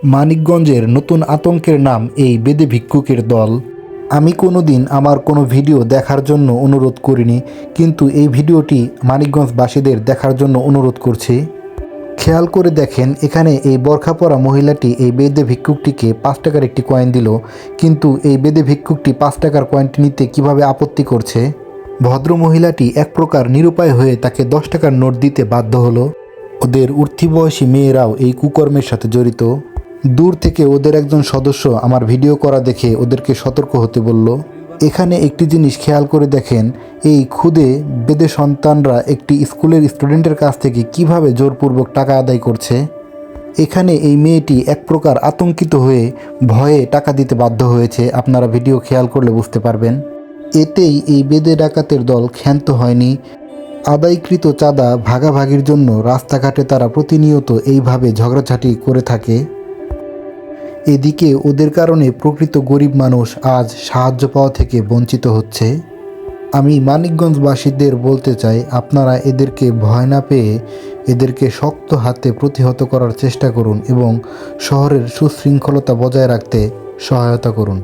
মানিকগঞ্জের নতুন আতঙ্কের নাম এই বেদে ভিক্ষুকের দল। আমি কোনোদিন আমার কোনো ভিডিও দেখার জন্য অনুরোধ করিনি, কিন্তু এই ভিডিওটি মানিকগঞ্জবাসীদের দেখার জন্য অনুরোধ করছি। খেয়াল করে দেখেন, এখানে এই বোরখা পরা মহিলাটি এই বেদে ভিক্ষুকটিকে 5 টাকার একটি কয়েন দিল, কিন্তু এই বেদে ভিক্ষুকটি 5 টাকার কয়েনটি নিতে কিভাবে আপত্তি করছে। ভদ্র মহিলাটি এক প্রকার নিরুপায় হয়ে তাকে 10 টাকার নোট দিতে বাধ্য হলো। ওদের উর্ধ্ববয়সী মেয়েরাও এই কুকর্মের সাথে জড়িত। দূর থেকে ওদের একজন সদস্য আমার ভিডিও করা দেখে ওদেরকে সতর্ক হতে বলল। এখানে একটি জিনিস খেয়াল করে দেখেন, এই খুদে বেদে সন্তানরা একটি স্কুলের স্টুডেন্টের কাছ থেকে কিভাবে জোরপূর্বক টাকা আদায় করছে। এখানে এই মেয়েটি এক প্রকার আতঙ্কিত হয়ে ভয়ে টাকা দিতে বাধ্য হয়েছে, আপনারা ভিডিও খেয়াল করলে বুঝতে পারবেন। এতেই এই বেদে ডাকাতের দল ক্ষান্ত হয়নি। আদায়কৃত চাঁদা ভাগাভাগির জন্য রাস্তাঘাটে তারা প্রতিনিয়ত এইভাবে ঝগড়াঝাটি করে থাকে। এদিকে ওদের কারণে প্রকৃত গরিব মানুষ আজ সাহায্য পাওয়া থেকে বঞ্চিত হচ্ছে। আমি মানিকগঞ্জবাসীদের বলতে চাই, আপনারা এদেরকে ভয় না পেয়ে এদেরকে শক্ত হাতে প্রতিহত করার চেষ্টা করুন এবং শহরের সুশৃঙ্খলতা বজায় রাখতে সহায়তা করুন।